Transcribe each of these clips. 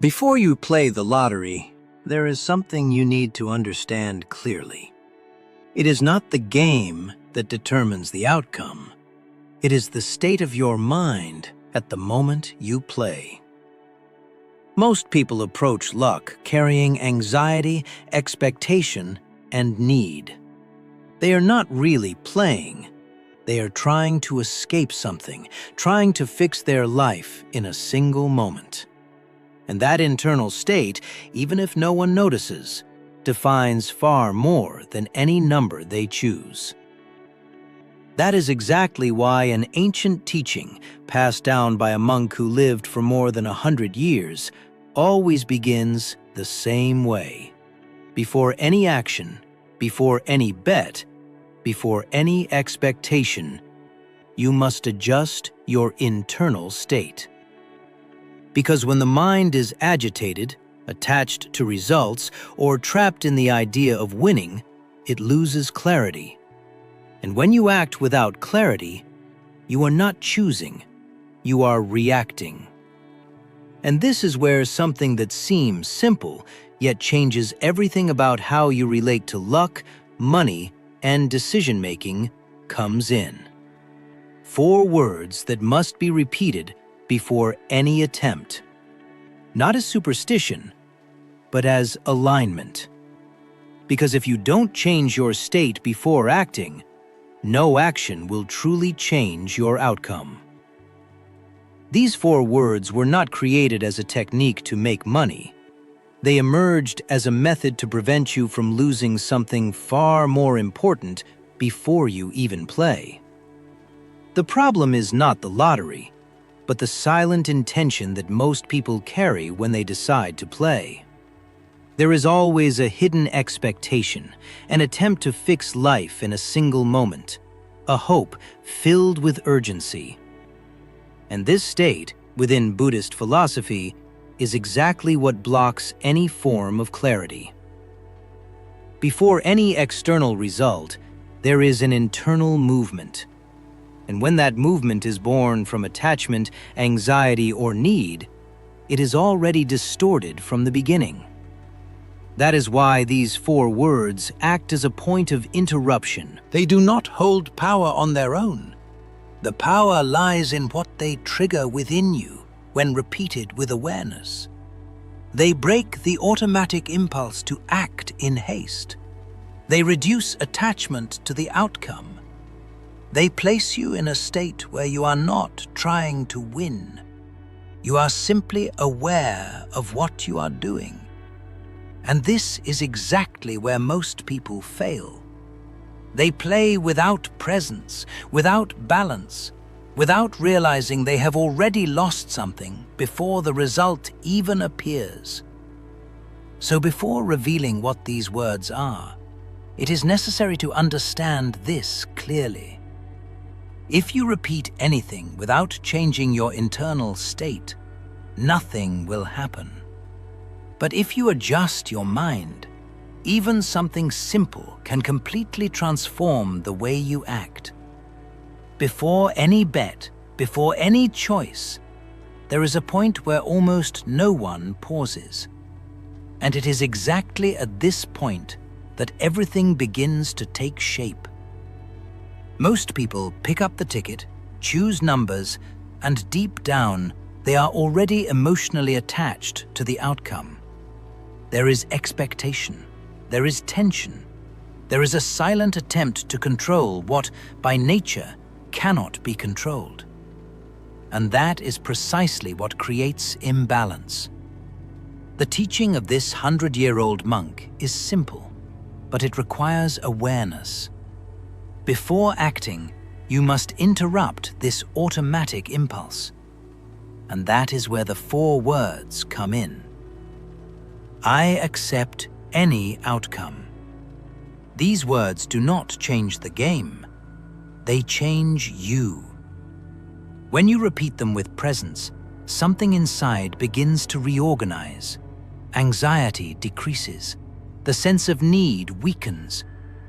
Before you play the lottery, there is something you need to understand clearly. It is not the game that determines the outcome. It is the state of your mind at the moment you play. Most people approach luck carrying anxiety, expectation, and need. They are not really playing. They are trying to escape something, trying to fix their life in a single moment. And that internal state, even if no one notices, defines far more than any number they choose. That is exactly why an ancient teaching, passed down by a monk who lived for more than 100 years, always begins the same way. Before any action, before any bet, before any expectation, you must adjust your internal state. Because when the mind is agitated, attached to results, or trapped in the idea of winning, it loses clarity. And when you act without clarity, you are not choosing, you are reacting. And this is where something that seems simple, yet changes everything about how you relate to luck, money, and decision-making comes in. 4 words that must be repeated before any attempt. Not as superstition, but as alignment. Because if you don't change your state before acting, no action will truly change your outcome. These 4 words were not created as a technique to make money. They emerged as a method to prevent you from losing something far more important before you even play. The problem is not the lottery, but the silent intention that most people carry when they decide to play. There is always a hidden expectation, an attempt to fix life in a single moment, a hope filled with urgency. And this state, within Buddhist philosophy, is exactly what blocks any form of clarity. Before any external result, there is an internal movement. And when that movement is born from attachment, anxiety, or need, it is already distorted from the beginning. That is why these 4 words act as a point of interruption. They do not hold power on their own. The power lies in what they trigger within you when repeated with awareness. They break the automatic impulse to act in haste. They reduce attachment to the outcome. They place you in a state where you are not trying to win. You are simply aware of what you are doing. And this is exactly where most people fail. They play without presence, without balance, without realizing they have already lost something before the result even appears. So before revealing what these words are, it is necessary to understand this clearly. If you repeat anything without changing your internal state, nothing will happen. But if you adjust your mind, even something simple can completely transform the way you act. Before any bet, before any choice, there is a point where almost no one pauses. And it is exactly at this point that everything begins to take shape. Most people pick up the ticket, choose numbers, and deep down, they are already emotionally attached to the outcome. There is expectation, there is tension, there is a silent attempt to control what, by nature, cannot be controlled. And that is precisely what creates imbalance. The teaching of this 100-year-old monk is simple, but it requires awareness. Before acting, you must interrupt this automatic impulse. And that is where the 4 words come in. I accept any outcome. These words do not change the game. They change you. When you repeat them with presence, something inside begins to reorganize. Anxiety decreases. The sense of need weakens.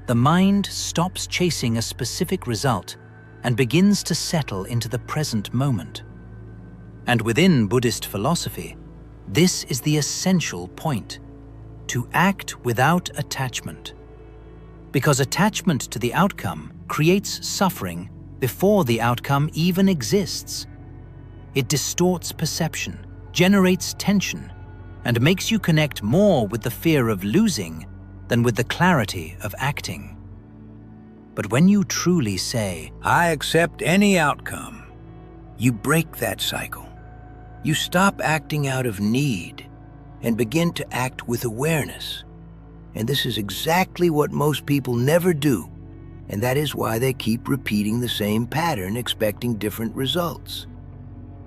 The mind stops chasing a specific result and begins to settle into the present moment. And within Buddhist philosophy, This is the essential point: to act without attachment. Because attachment to the outcome creates suffering before the outcome even exists. It distorts perception, generates tension, and makes you connect more with the fear of losing than with the clarity of acting. But when you truly say, "I accept any outcome," you break that cycle. You stop acting out of need and begin to act with awareness. And this is exactly what most people never do, and that is why they keep repeating the same pattern, expecting different results.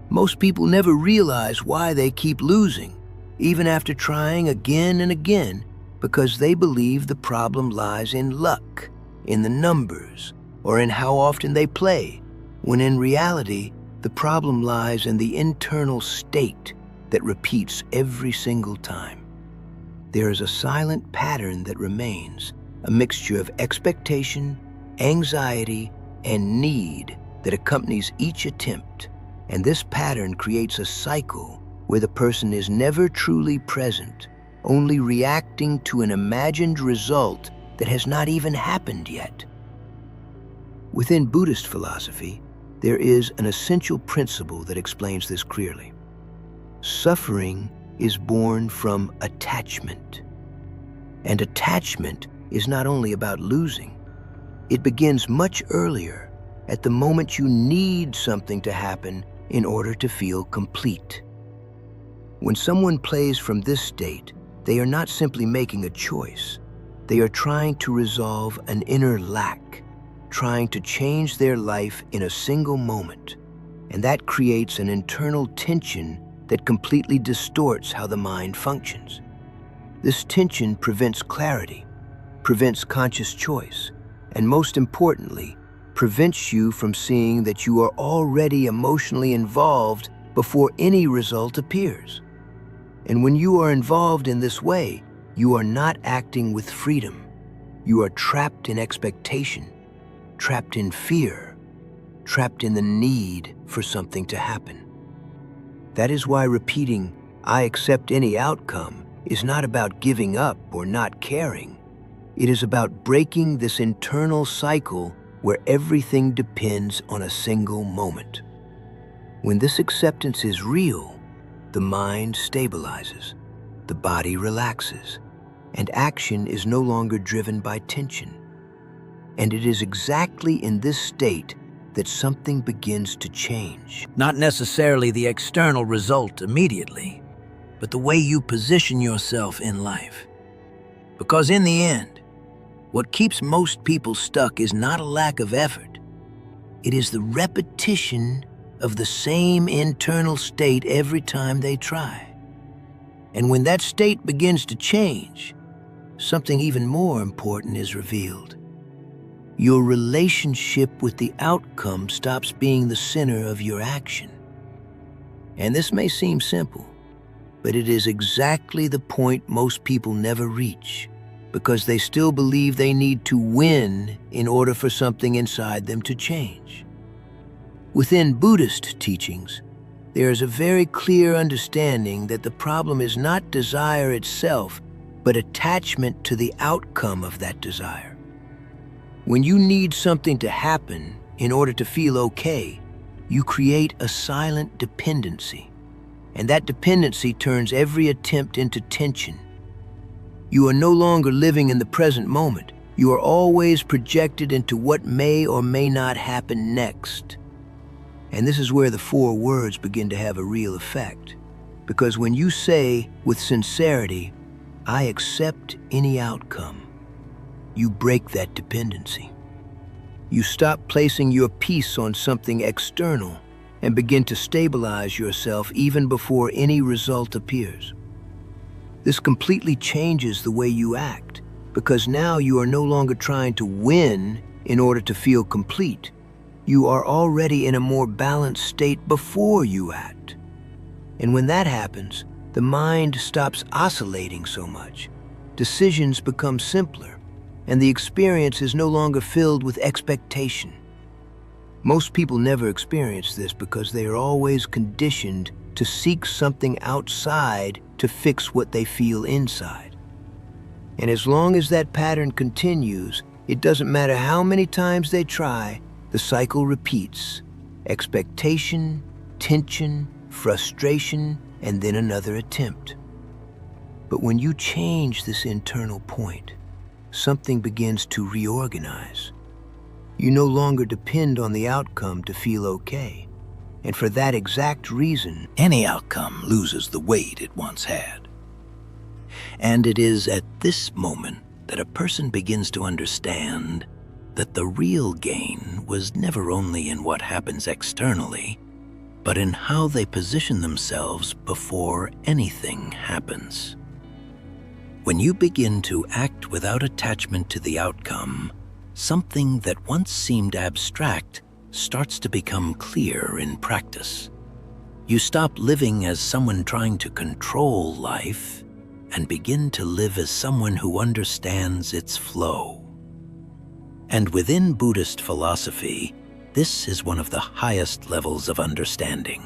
Most people never realize why they keep losing, even after trying again and again, because they believe the problem lies in luck, in the numbers, or in how often they play, when in reality, the problem lies in the internal state that repeats every single time. There is a silent pattern that remains, a mixture of expectation, anxiety, and need that accompanies each attempt. And this pattern creates a cycle where the person is never truly present, only reacting to an imagined result that has not even happened yet. Within Buddhist philosophy, there is an essential principle that explains this clearly. Suffering is born from attachment. And attachment is not only about losing. It begins much earlier, at the moment you need something to happen in order to feel complete. When someone plays from this state, they are not simply making a choice. They are trying to resolve an inner lack, trying to change their life in a single moment. And that creates an internal tension that completely distorts how the mind functions. This tension prevents clarity, prevents conscious choice, and most importantly, prevents you from seeing that you are already emotionally involved before any result appears. And when you are involved in this way, you are not acting with freedom. You are trapped in expectation, trapped in fear, trapped in the need for something to happen. That is why repeating, "I accept any outcome," is not about giving up or not caring. It is about breaking this internal cycle where everything depends on a single moment. When this acceptance is real, the mind stabilizes, the body relaxes, and action is no longer driven by tension. And it is exactly in this state that something begins to change. Not necessarily the external result immediately, but the way you position yourself in life. Because in the end, what keeps most people stuck is not a lack of effort. It is the repetition of the same internal state every time they try. And when that state begins to change, something even more important is revealed. Your relationship with the outcome stops being the center of your action. And this may seem simple, but it is exactly the point most people never reach, because they still believe they need to win in order for something inside them to change. Within Buddhist teachings, there is a very clear understanding that the problem is not desire itself, but attachment to the outcome of that desire. When you need something to happen in order to feel okay, you create a silent dependency, and that dependency turns every attempt into tension. You are no longer living in the present moment. You are always projected into what may or may not happen next. And this is where the 4 words begin to have a real effect. Because when you say with sincerity, "I accept any outcome," you break that dependency. You stop placing your peace on something external and begin to stabilize yourself even before any result appears. This completely changes the way you act, because now you are no longer trying to win in order to feel complete. You are already in a more balanced state before you act. And when that happens, the mind stops oscillating so much. Decisions become simpler, and the experience is no longer filled with expectation. Most people never experience this because they are always conditioned to seek something outside to fix what they feel inside. And as long as that pattern continues, it doesn't matter how many times they try, the cycle repeats. Expectation, tension, frustration, and then another attempt. But when you change this internal point, something begins to reorganize. You no longer depend on the outcome to feel okay. And for that exact reason, Any outcome loses the weight it once had. And it is at this moment that a person begins to understand that the real gain was never only in what happens externally, but in how they position themselves before anything happens. When you begin to act without attachment to the outcome, something that once seemed abstract starts to become clear in practice. You stop living as someone trying to control life and begin to live as someone who understands its flow. And within Buddhist philosophy, this is one of the highest levels of understanding.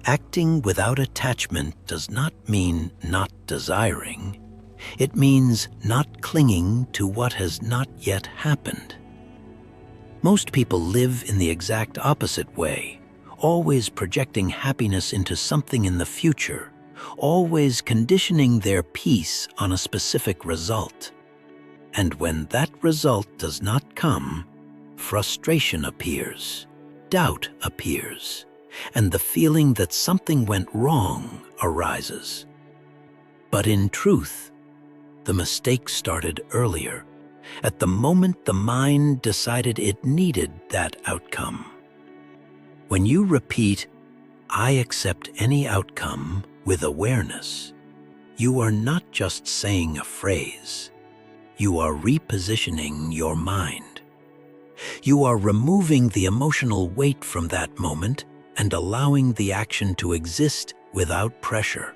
Acting without attachment does not mean not desiring. It means not clinging to what has not yet happened. Most people live in the exact opposite way, always projecting happiness into something in the future, always conditioning their peace on a specific result. And when that result does not come, frustration appears, doubt appears, and the feeling that something went wrong arises. But in truth, the mistake started earlier, at the moment the mind decided it needed that outcome. When you repeat, "I accept any outcome," with awareness, you are not just saying a phrase. You are repositioning your mind. You are removing the emotional weight from that moment and allowing the action to exist without pressure.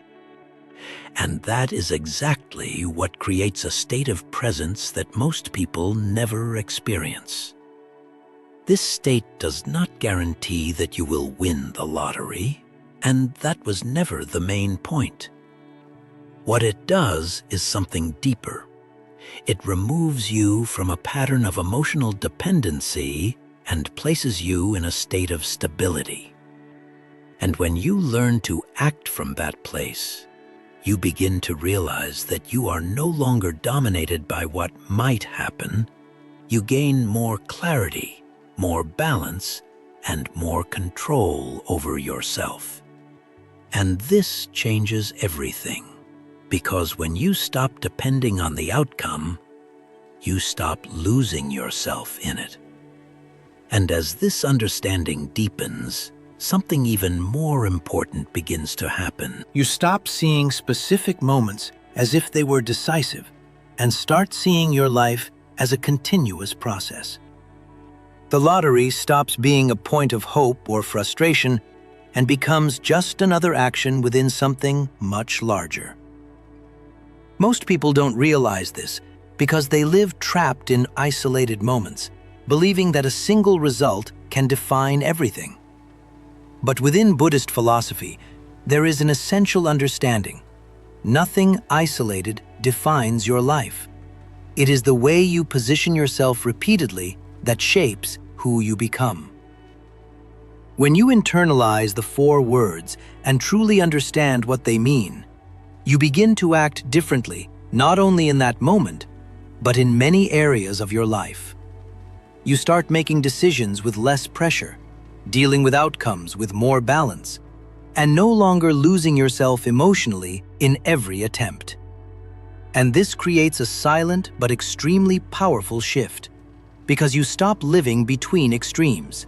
And that is exactly what creates a state of presence that most people never experience. This state does not guarantee that you will win the lottery, and that was never the main point. What it does is something deeper. It removes you from a pattern of emotional dependency and places you in a state of stability. And when you learn to act from that place, you begin to realize that you are no longer dominated by what might happen. You gain more clarity, more balance, and more control over yourself. And this changes everything, because when you stop depending on the outcome, you stop losing yourself in it. And as this understanding deepens, something even more important begins to happen. you stop seeing specific moments as if they were decisive and start seeing your life as a continuous process. The lottery stops being a point of hope or frustration and becomes just another action within something much larger. Most people don't realize this because they live trapped in isolated moments, believing that a single result can define everything. But within Buddhist philosophy, there is an essential understanding. Nothing isolated defines your life. It is the way you position yourself repeatedly that shapes who you become. When you internalize the 4 words and truly understand what they mean, you begin to act differently, not only in that moment, but in many areas of your life. You start making decisions with less pressure, dealing with outcomes with more balance, and no longer losing yourself emotionally in every attempt. And this creates a silent but extremely powerful shift, because you stop living between extremes.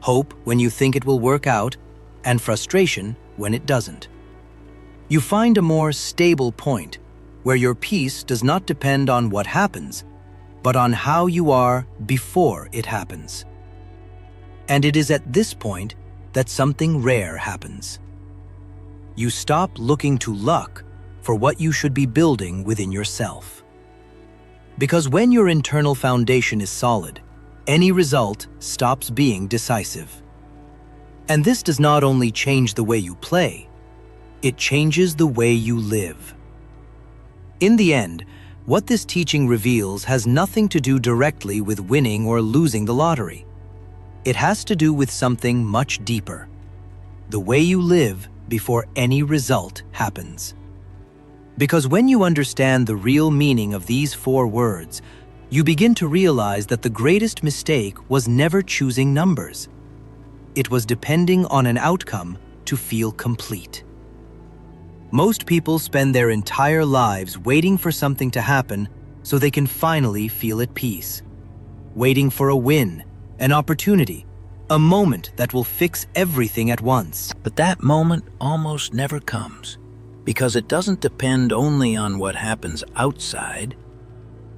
Hope when you think it will work out, and frustration when it doesn't. You find a more stable point where your peace does not depend on what happens, but on how you are before it happens. And it is at this point that something rare happens. You stop looking to luck for what you should be building within yourself. Because when your internal foundation is solid, any result stops being decisive. And this does not only change the way you play, it changes the way you live. In the end, what this teaching reveals has nothing to do directly with winning or losing the lottery. It has to do with something much deeper: the way you live before any result happens. Because when you understand the real meaning of these 4 words, you begin to realize that the greatest mistake was never choosing numbers. It was depending on an outcome to feel complete. Most people spend their entire lives waiting for something to happen so they can finally feel at peace. Waiting for a win, an opportunity, a moment that will fix everything at once. But that moment almost never comes, because it doesn't depend only on what happens outside.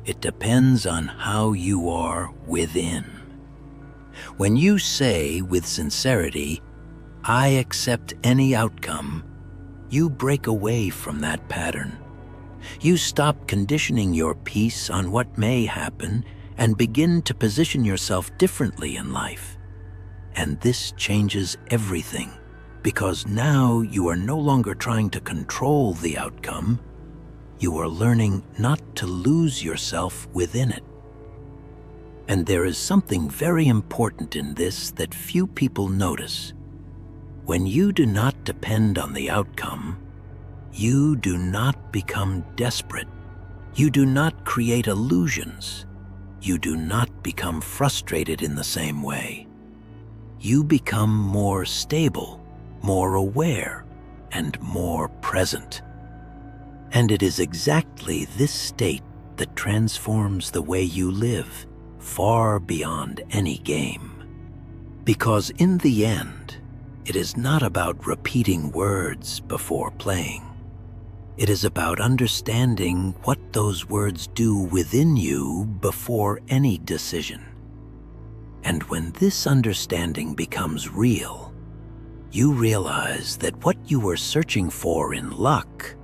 It depends on how you are within. When you say with sincerity, "I accept any outcome," you break away from that pattern. You stop conditioning your peace on what may happen and begin to position yourself differently in life. And this changes everything, because now you are no longer trying to control the outcome. You are learning not to lose yourself within it. And there is something very important in this that few people notice. When you do not depend on the outcome, you do not become desperate. You do not create illusions. You do not become frustrated in the same way. You become more stable, more aware, and more present. And it is exactly this state that transforms the way you live, far beyond any game. Because in the end, it is not about repeating words before playing. It is about understanding what those words do within you before any decision. And when this understanding becomes real, you realize that what you were searching for in luck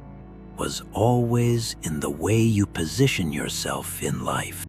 was always in the way you position yourself in life.